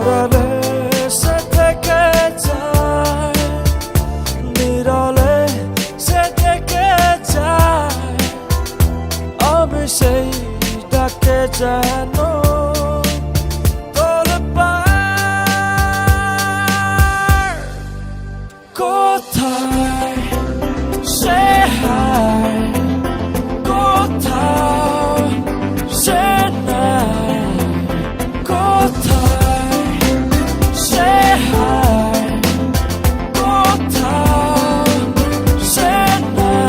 আড়ালে সে থেকে যায়, নীরলে সে থেকে যায়, আমি সেই ডাকে যেন কোথায় সে হায়, কোথাও সে নাই, কোথায় সে হায়, কোথাও সে নাই।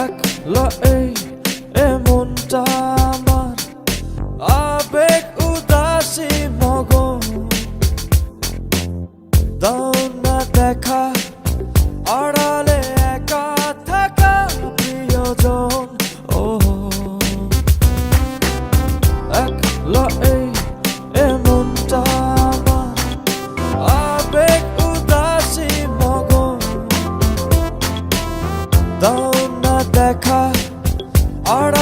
একলা এই এমনটা আমার আবেগ উদাসী মগন, দাও না দেখা আড়ালে একা থাকা প্রিয়জন। ও একলা এই এমনটা আমার আবেগ উদাসী মগন, দাও না দেখা আড়া